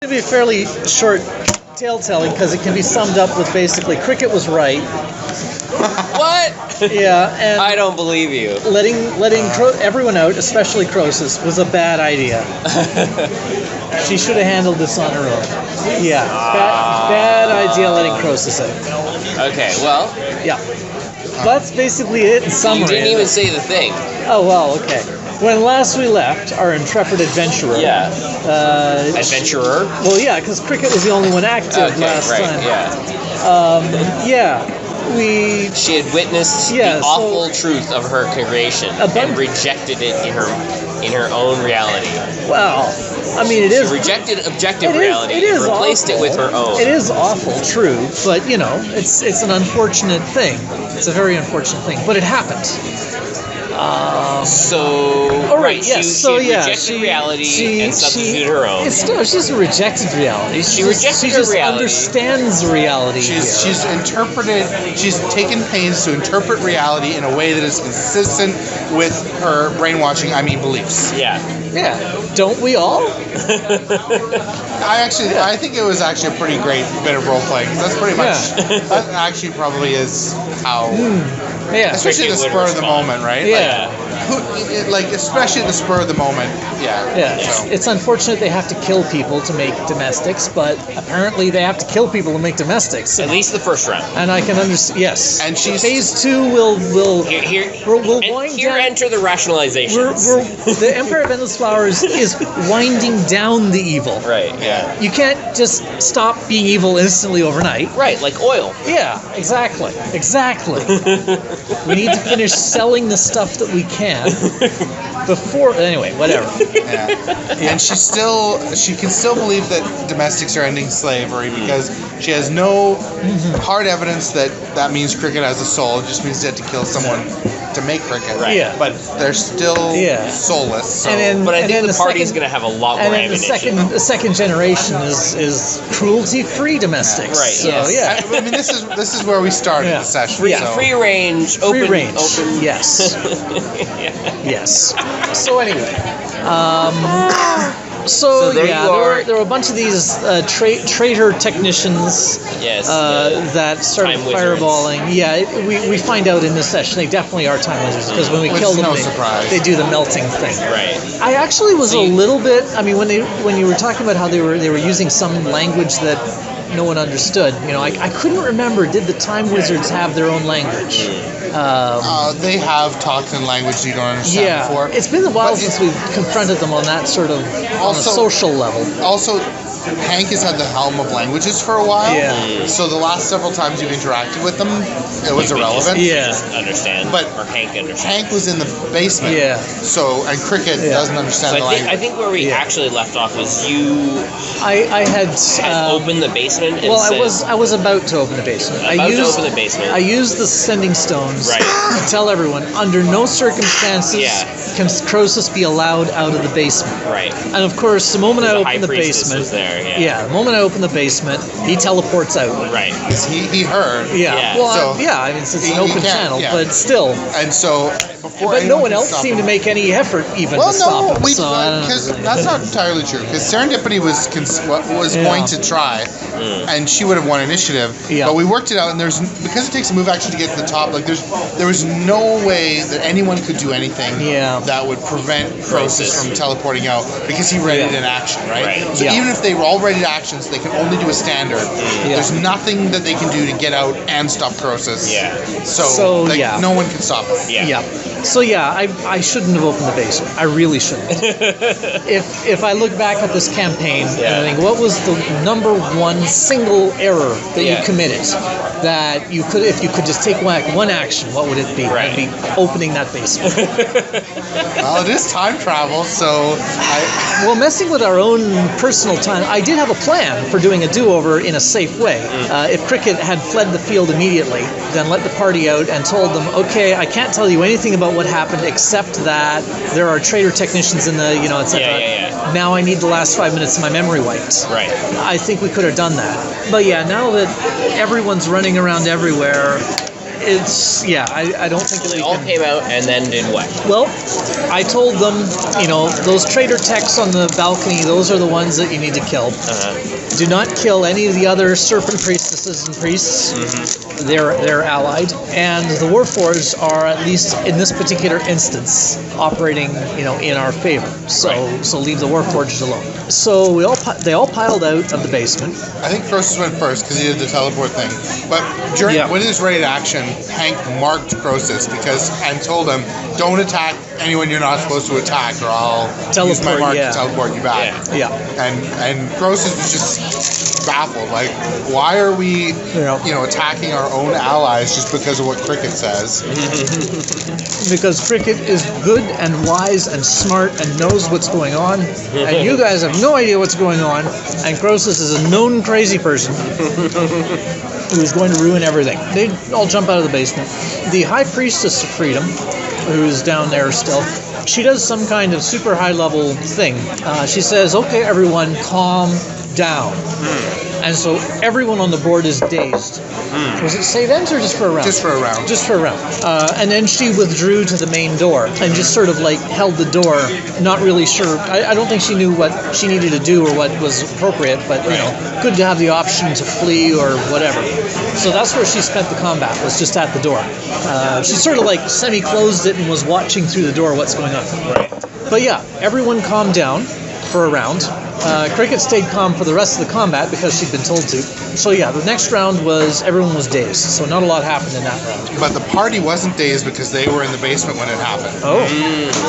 to be a fairly short tale telling because it can be summed up with basically Cricket was right. What? Yeah, and I don't believe you. letting everyone out, especially Croesus, was a bad idea. She should have handled this on her own. Yeah, bad idea letting Croesus out. Okay, well, Yeah. That's basically it in summary. you didn't even say the thing. Oh, well, okay. When last we left, our intrepid adventurer... Yeah. Adventurer? Well, yeah, because Cricket was the only one active last time. Yeah. She had witnessed the awful truth of her creation and rejected it in her own reality. Well, I mean, it is... She rejected objective reality and replaced it with her own. It is awful, true, but, you know, it's an unfortunate thing. It's a very unfortunate thing, but it happened. She rejected reality and substituted her own. She doesn't rejected reality. She just reality. understands reality. She's taken pains to interpret reality in a way that is consistent with her brainwashing, beliefs. Yeah. Yeah. Don't we all? I think it was actually a pretty great bit of role playing. That's pretty much that actually probably is how. Especially at the spur of the moment, right? Yeah. Especially at the spur of the moment. Yeah. Yeah. So. It's unfortunate they have to kill people to make domestics, but apparently they have to kill people to make domestics. At least the first round. And I can understand. Yes. And phase 2 will wind here down. Enter the rationalizations. The Empire of Endless Flowers is winding down the evil. Right. Yeah. You can't just stop being evil instantly overnight. Right, like oil. Yeah, exactly. We need to finish selling the stuff that we can before. Anyway, whatever. Yeah. And she can still believe that domestics are ending slavery because she has no hard evidence that means Cricket has a soul. It just means they had to kill someone to make Cricket. Right. Yeah. But they're still soulless. So. But I think the party's going to have a lot more ammunition. The second generation is cruelty-free domestics. Right. So, yes. yeah. This is where we started the session. Free range, open. Yes. Yes. So anyway, there were a bunch of these traitor technicians that started fireballing. Yeah, we find out in this session they definitely are time wizards because when we kill them, they do the melting thing. Right. I actually was a little bit. I mean, when you were talking about how they were using some language that no one understood. You know, I couldn't remember. Did the time wizards have their own language? They have talked in language you don't understand before. It's been a while since we've confronted them on that sort of on a social level. Also, Hank has had the helm of languages for a while. Yeah. So the last several times you've interacted with them, it was irrelevant. Just understand. But Hank understands. Hank was in the basement. Yeah. So and Cricket doesn't understand the language. I think where we actually left off was you. I had opened the basement. And I was about to open the basement. I used the sending stones to tell everyone under no circumstances can Croesus be allowed out of the basement. Right. And of course, the moment I opened the basement, was there, the moment I open the basement, he teleports out. Right. He heard. Yeah. Well, I mean, it's an open channel, but still. And so before. But no one else seemed to make any effort even to stop him. Because that's not entirely true. Because Serendipity was going to try, and she would have won initiative. Yeah. But we worked it out, and because it takes a move action to get to the top. Like there was no way that anyone could do anything that would prevent Croesus from teleporting out because he readied an action, right? So even if they were all ready actions, they can only do a standard. There's nothing that they can do to get out and stop Croesus. Yeah. So no one can stop it. Yeah. So I shouldn't have opened the basement. I really shouldn't. If I look back at this campaign and I think, what was the number one single error that you committed? That you could, if you could just take one action, what would it be? It'd be opening that basement. Well, it is time travel, so messing with our own personal time. I did have a plan for doing a do-over in a safe way. If Cricket had fled the field immediately, then let the party out and told them, okay, I can't tell you anything about what happened except that there are traitor technicians in the, etc. Now I need the last 5 minutes of my memory wiped. Right. I think we could have done that. But now that everyone's running around everywhere, I don't think they all came out and then did what? Well, I told them, those traitor techs on the balcony, those are the ones that you need to kill. Do not kill any of the other serpent priestesses and priests. They're allied, and the Warforged are, at least in this particular instance, operating in our favor. So leave the Warforged alone. So they all piled out of the basement. I think Croesus went first because he did the teleport thing. But when he was ready to action, Hank marked Croesus and told him, "Don't attack anyone you're not supposed to attack, or I'll use my mark to teleport you back." Yeah. And Croesus was just baffled. Like, why are we, attacking our own allies just because of what Cricket says? Because Cricket is good and wise and smart and knows what's going on, and you guys have no idea what's going on, and Croesus is a known crazy person who's going to ruin everything. They all jump out of the basement. The High Priestess of Freedom, who's down there still, she does some kind of super high level thing. She says, "Okay, everyone, calm down." And so everyone on the board is dazed. Was it save ends or just for a round? Just for a round. Just for a round. And then she withdrew to the main door and just sort of held the door, not really sure. I don't think she knew what she needed to do or what was appropriate, but good to have the option to flee or whatever. So that's where she spent the combat, was just at the door. She sort of semi-closed it and was watching through the door what's going on. Right. But yeah, everyone calmed down for a round. Cricket stayed calm for the rest of the combat because she'd been told to. So yeah, the next round was everyone was dazed. So not a lot happened in that round. But the party wasn't dazed because they were in the basement when it happened.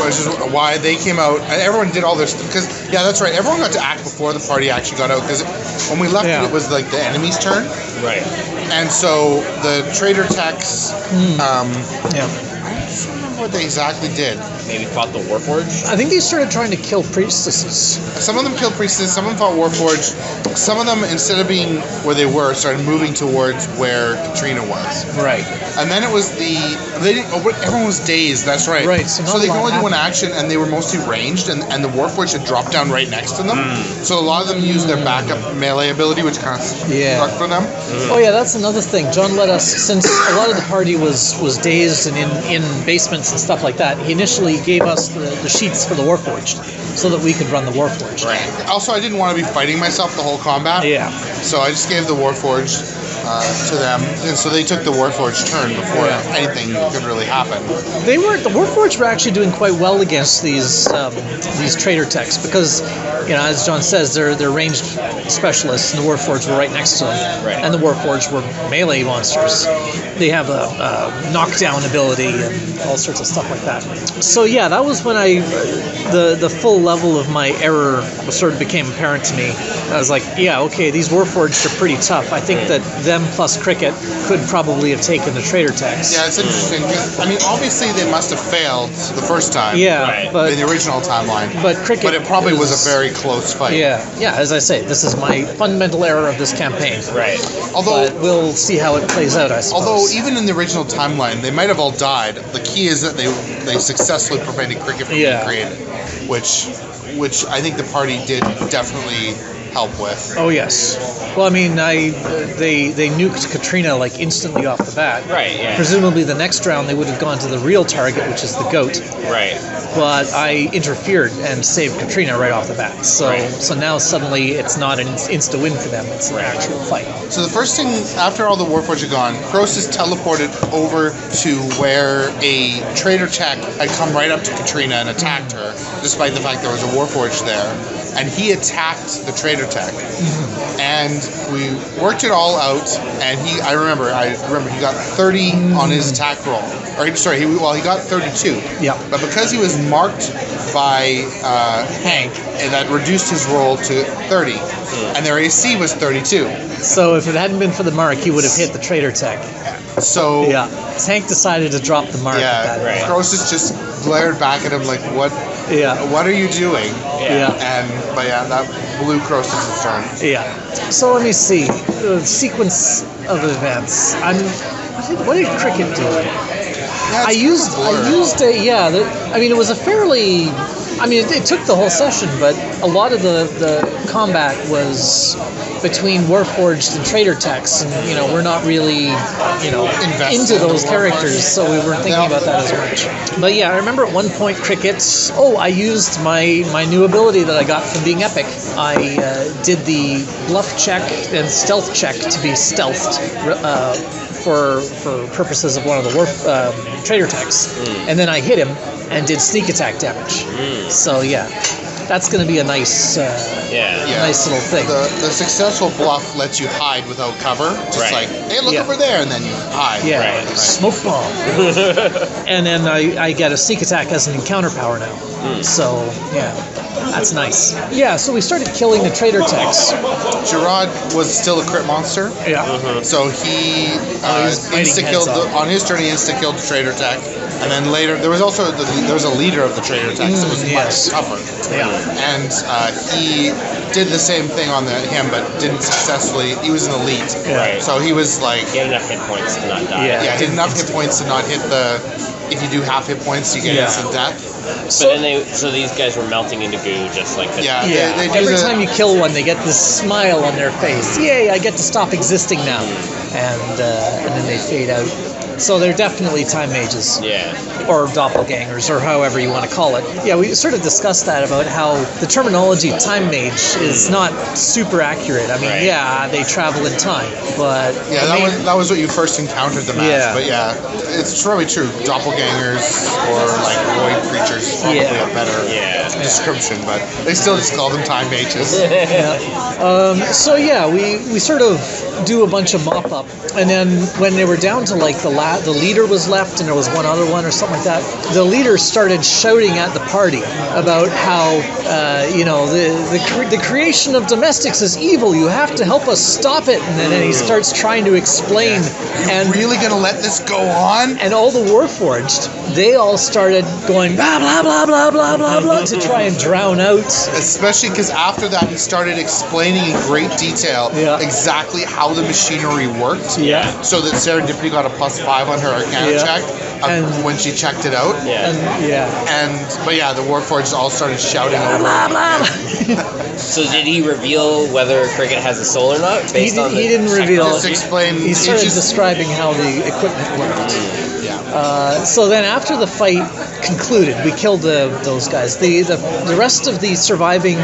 Which is why they came out. And everyone did all this because that's right. Everyone got to act before the party actually got out because when we left it was the enemy's turn. Right. And so the traitor techs. I don't remember what they exactly did. Maybe fought the Warforged? I think they started trying to kill priestesses. Some of them killed priestesses, some of them fought Warforged. Some of them, instead of being where they were, started moving towards where Katrina was. Right. And then it was everyone was dazed, that's right. Right, so they could only do one action, and they were mostly ranged, and the Warforged had dropped down right next to them. So a lot of them used their backup melee ability, which kind of stuck for them. Oh yeah, that's another thing. John let us, since a lot of the party was dazed and in basements and stuff like that, he initially gave us the sheets for the Warforged so that we could run the Warforged. Right. Also, I didn't want to be fighting myself the whole combat. Yeah. So I just gave the Warforged to them, and so they took the Warforged turn before anything could really happen. The Warforged were actually doing quite well against these traitor techs because, as John says, they're ranged specialists, and the Warforged were right next to them. Right. And the Warforged were melee monsters. They have a knockdown ability and all sorts of stuff like that. So yeah, that was when the full level of my error sort of became apparent to me. I was like, these Warforged are pretty tough. I think that them plus Cricket could probably have taken the traitor techs. Yeah, it's interesting. Obviously they must have failed the first time. Yeah, but in the original timeline. But Cricket. But it probably was a very close fight. Yeah. As I say, this is my fundamental error of this campaign. Right. But we'll see how it plays out, I suppose. Although even in the original timeline, they might have all died. The key is that they successfully prevented Cricket from being created, which I think the party did definitely help with. Oh yes. Well, they nuked Katrina instantly off the bat. Right. Yeah. Presumably the next round they would have gone to the real target, which is the goat. Right. But I interfered and saved Katrina right off the bat. So now suddenly it's not an insta-win for them. It's an actual fight. So the first thing, after all the Warforged had gone, Croesus teleported over to where a traitor tech had come right up to Katrina and attacked her, despite the fact there was a Warforged there. And he attacked the traitor tech. And we worked it all out, and I remember he got 30 on his attack roll. He got 32. Yeah. But because he was marked by Hank, and that reduced his roll to 30. And their AC was 32. So if it hadn't been for the mark, he would have hit the traitor tech. So Hank decided to drop the mark. Yeah, Croesus just glared back at him like, "What? What are you doing?" But that blew Croesus' turn. Yeah. So let me see the sequence of events. What did Cricket do? Yeah, it was a it was a fairly I mean, it took the whole session, but a lot of the combat was between Warforged and Trader Techs, and we're not really into those characters, so we weren't thinking about that as much. But yeah, I remember at one point Cricket's. I used my new ability that I got from being epic. I did the bluff check and stealth check to be stealthed. For purposes of one of the Trader Techs, and then I hit him and did sneak attack damage. So yeah, that's going to be a nice, nice little thing. The successful bluff lets you hide without cover. Just like, hey, look over there, and then you hide. Yeah, right. Smoke bomb. And then I get a sneak attack as an encounter power now. So yeah. That's nice. Yeah, so we started killing the Trader Techs. Gerard was still a crit monster. Yeah. So he insta-killed on his journey. Insta-killed the Trader Tech, and then later there was also a leader of the Trader Techs that was much tougher. Yeah. And he did the same thing on him, but didn't successfully. He was an elite. Right. So he was like he had enough hit points to not die. Yeah, he had enough hit points to not hit the. If you do half hit points, you get instant death. But then these guys were melting into goo just like this. Yeah. They every time you kill one, they get this smile on their face. Yay! I get to stop existing now, and then they fade out. So they're definitely time mages. Yeah. Or doppelgangers, or however you want to call it. Yeah, we sort of discussed that about how the terminology time mage is not super accurate. I mean, they travel in time, but that was what you first encountered them as. But it's probably true. Doppelgangers or like void creatures is probably a better description, but they still just call them time mages. So we sort of do a bunch of mop up, and then when they were down to like the leader was left, and there was one other one or something like that. The leader started shouting at the party about how the creation of domestics is evil. You have to help us stop it. And then he starts trying to explain. And really gonna let this go on? And all the Warforged, they all started going blah blah blah blah blah blah blah to try and drown out. Especially because after that he started explaining in great detail exactly how the machinery worked. Yeah. So that Serendipity got a +5 on her Arcana check when she checked it out. But the Warforged all started shouting over. Blah, blah, blah. So did he reveal whether Cricket has a soul or not? He didn't reveal. Just explain. He started describing how the equipment worked. So then after the fight concluded, we killed those guys. The rest of the surviving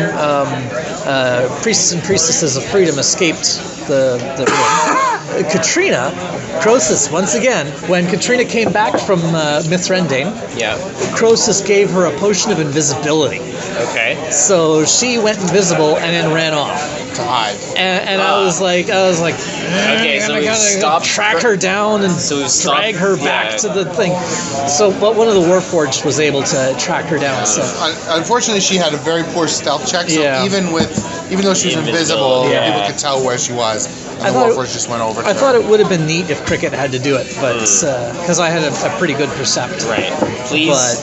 priests and priestesses of freedom escaped the room. Katrina, Croesus, once again, when Katrina came back from Mithrendane, Croesus gave her a potion of invisibility. Okay. So she went invisible and then ran off to hide. And I was like, okay, so we stopped, track her down and drag her back to the thing. But one of the Warforged was able to track her down. So unfortunately, she had a very poor stealth check. So even though she was invisible, people could tell where she was. And the Warforged just went over to her. I thought it would have been neat if Cricket had to do it, but because I had a pretty good percept. Right. Please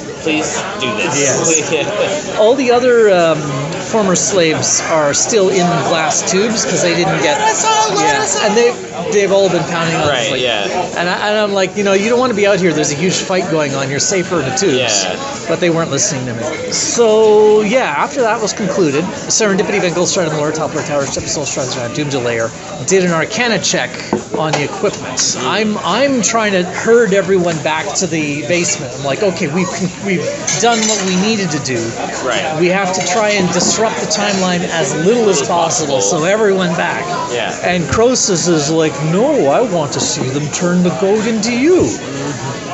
do this. Yes. All the other former slaves are still in glass tubes because they didn't get. And they've all been pounding on. Right. And I'm like, you don't want to be out here. There's a huge fight going on. You're safer in the tubes. Yeah. But they weren't listening to me. So after that was concluded, Serendipity Van Goldstrand and Laura Toppler Towers, Soul Strides around Doom Delayer, did an Arcana check on the equipment. I'm trying to herd everyone back to the basement. I'm like, okay, we've done what we needed to do. Right. We have to try and disrupt the timeline as little as possible, so everyone back. Yeah. And Croesus is like, no, I want to see them turn the goat into you.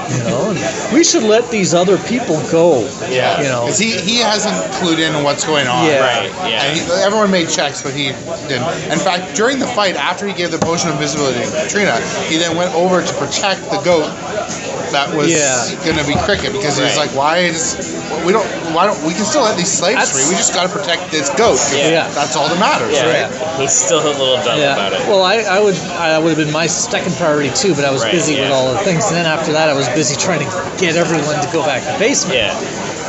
And we should let these other people go. Yeah. Because he hasn't clued in on what's going on. Yeah. Right. Yeah. And everyone made checks, but he didn't. In fact, during the fight, after he gave the potion of invisibility to Katrina, he then went over to protect the goat that was going to be Cricket, because he was like, we can still let these slaves free. We just got to protect this goat. That's all that matters, right? He's still a little dumb about it. Well, I would have been my second priority too, but I was busy with all the things, and then after that, I was busy trying to get everyone to go back to the basement. Yeah.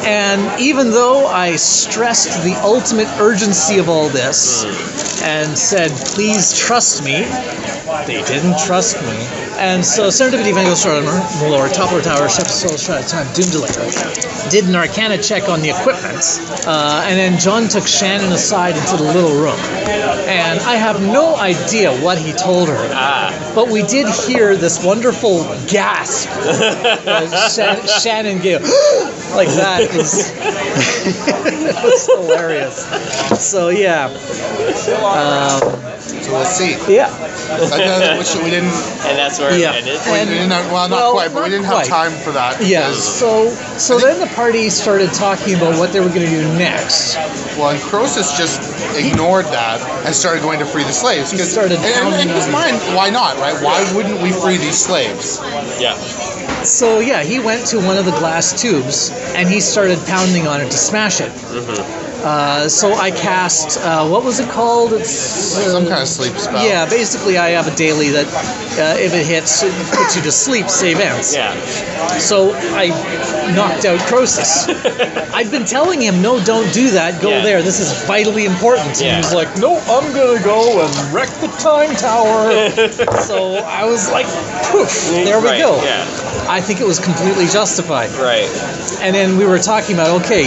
And even though I stressed the ultimate urgency of all this and said, please trust me, They didn't trust me. And so Serendipity Van Gogh started Malor, Toppler Tower, Chef Soul Shot Time, Doom Delay. Did an Arcana check on the equipment. And then John took Shannon aside into the little room. And I have no idea what he told her. But we did hear this wonderful gasp. Shannon gave like that. It was hilarious. So yeah. So we'll see. Yeah. Which we didn't. And that's where it ended. Not quite, but we didn't have time for that. Yeah. So then the party started talking about what they were going to do next. Well, and Croesus just ignored that and started going to free the slaves. He started and in his mind, why not, right? Why wouldn't we free these slaves? Yeah. So yeah, he went to one of the glass tubes and he started pounding on it to smash it. So I cast, what was it called? It's some kind of sleep spell. Yeah, basically I have a daily that if it hits, it puts you to sleep, save ends. Yeah. So I knocked out Croesus. I'd been telling him, no, don't do that, go there, this is vitally important. And he was like, no, I'm going to go and wreck the time tower. So I was like, poof, there we go. Yeah. I think it was completely justified. Right. And then we were talking about, okay,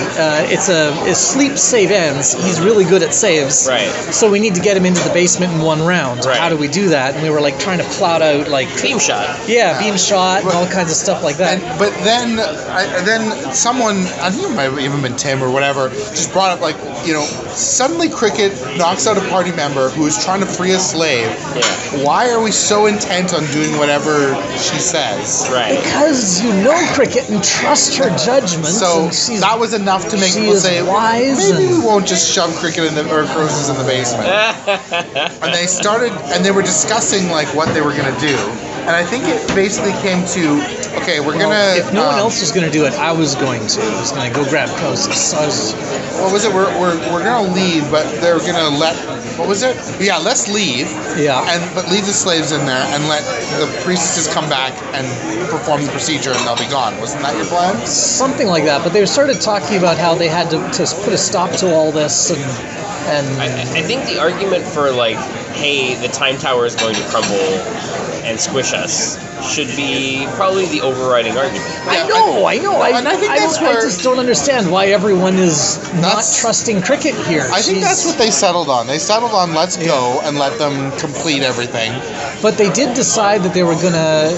it's sleep save ends. He's really good at saves. Right. So we need to get him into the basement in one round. Right. How do we do that? And we were like trying to plot out like beam shot. Yeah, beam shot and all kinds of stuff like that. But then someone, I think it might have even been Tim or whatever, just brought up suddenly Cricket knocks out a party member who is trying to free a slave. Yeah. Why are we so intent on doing whatever she says? Right. Because you know Cricket and trust her judgment. So that was enough to make people say, wise, maybe we won't just shove Cricket or Croesus in the basement. And they started, and they were discussing like what they were going to do. And I think it basically came to, okay, we're going to... If no one else was going to do it, I was going to. I was going to go grab Croesus. So I was... What was it? We're going to leave, but they're going to let... What was it? Yeah, let's leave. Yeah. But leave the slaves in there and let the priestesses come back and perform the procedure and they'll be gone. Wasn't that your plan? Something like that. But they started talking about how they had to put a stop to all this and I think the argument for like, hey, the time tower is going to crumble and squish us should be probably the overriding argument. I know. And I think that's where... I just don't understand why everyone is not trusting Cricket here. I think that's what they settled on. They settled on let's go and let them complete everything. But they did decide that they were going to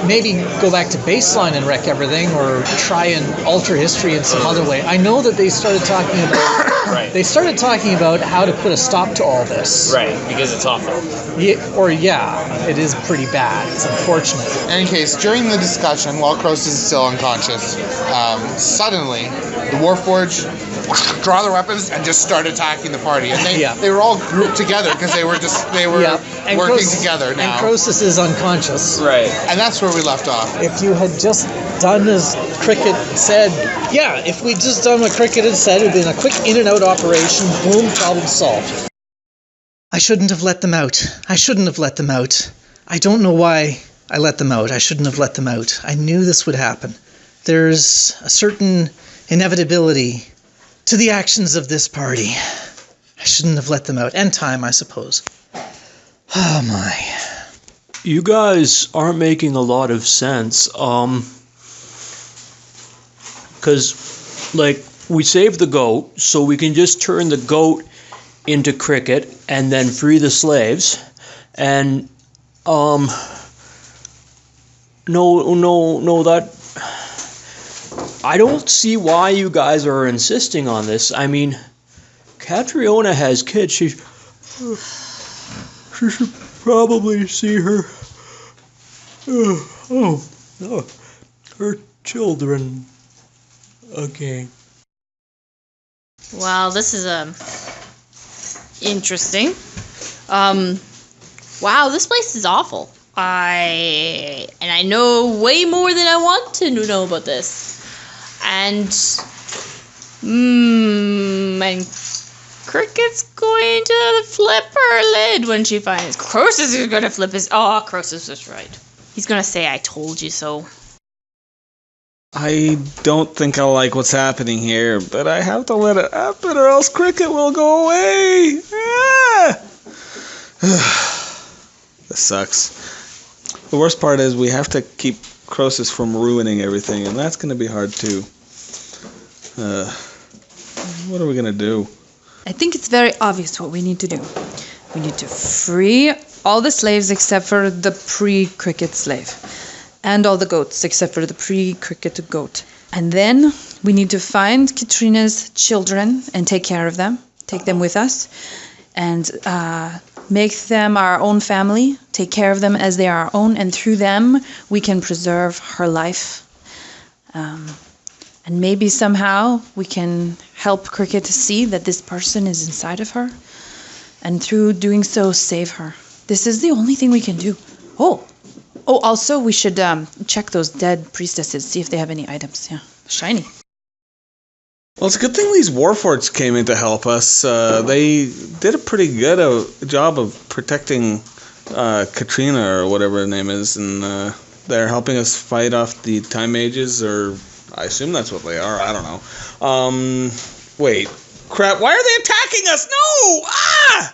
maybe go back to baseline and wreck everything or try and alter history in some other way. I know that they started talking about... Right. They started talking about how to put a stop to all this. Right, because it's awful. It is pretty bad. It's unfortunate. In any case, during the discussion, while Croesus is still unconscious, suddenly the Warforged draw their weapons and just start attacking the party. And they were all grouped together because they were working together now. And Croesus is unconscious. Right. And that's where we left off. If you had just done as Cricket said, if we'd just done what Cricket had said, it would have been a quick in and out operation, boom, problem solved. I shouldn't have let them out. I don't know why I let them out. I shouldn't have let them out. I knew this would happen. There's a certain inevitability to the actions of this party. I shouldn't have let them out. And time, I suppose. Oh my. You guys aren't making a lot of sense. Because, we saved the goat, so we can just turn the goat into Cricket and then free the slaves. And, no, that... I don't see why you guys are insisting on this. I mean, Catriona has kids. She should probably see her... her children again. Well, this is interesting. Wow, this place is awful. I know way more than I want to know about this. And Cricket's going to flip her lid when she finds Croesus is going to flip his... Oh, Croesus was right. He's going to say, I told you so. I don't think I like what's happening here, but I have to let it happen or else Cricket will go away. This sucks. The worst part is we have to keep Croesus from ruining everything, and that's going to be hard too. What are we going to do? I think it's very obvious what we need to do. We need to free all the slaves except for the pre-cricket slave. And all the goats except for the pre-cricket goat. And then we need to find Katrina's children and take care of them. Take them with us. And make them our own family. Take care of them as they are our own. And through them, we can preserve her life. And maybe somehow we can help Cricket to see that this person is inside of her. And through doing so, save her. This is the only thing we can do. Oh, also we should check those dead priestesses, see if they have any items. Yeah, shiny. Well, it's a good thing these Warforts came in to help us. They did a pretty good job of protecting Katrina, or whatever her name is, and they're helping us fight off the Time Mages, or I assume that's what they are. I don't know. Wait. Crap, why are they attacking us? No! Ah!